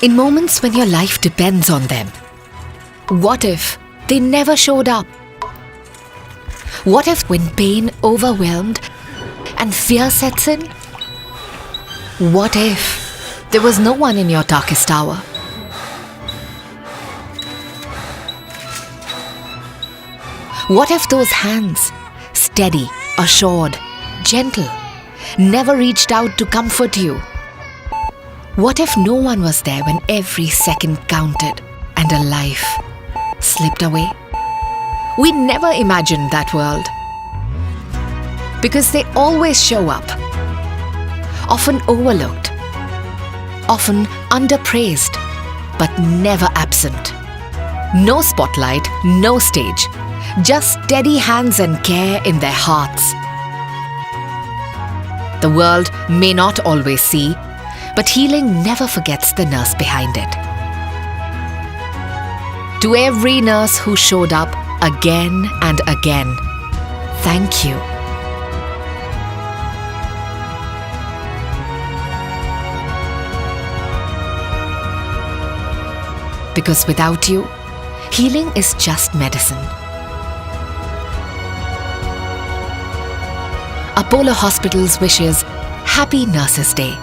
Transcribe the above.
In moments when your life depends on them, what if they never showed up? What if when pain overwhelmed and fear sets in? What if there was no one in your darkest hour? What if those hands, steady, assured, gentle, never reached out to comfort you? What if no one was there when every second counted and a life slipped away? We never imagined that world, because they always show up, often overlooked, often underpraised, but never absent. No spotlight, no stage, just steady hands and care in their hearts. The world may not always see, but healing never forgets the nurse behind it. To every nurse who showed up again and again, thank you. Because without you, healing is just medicine. Apollo Hospitals wishes Happy Nurses Day.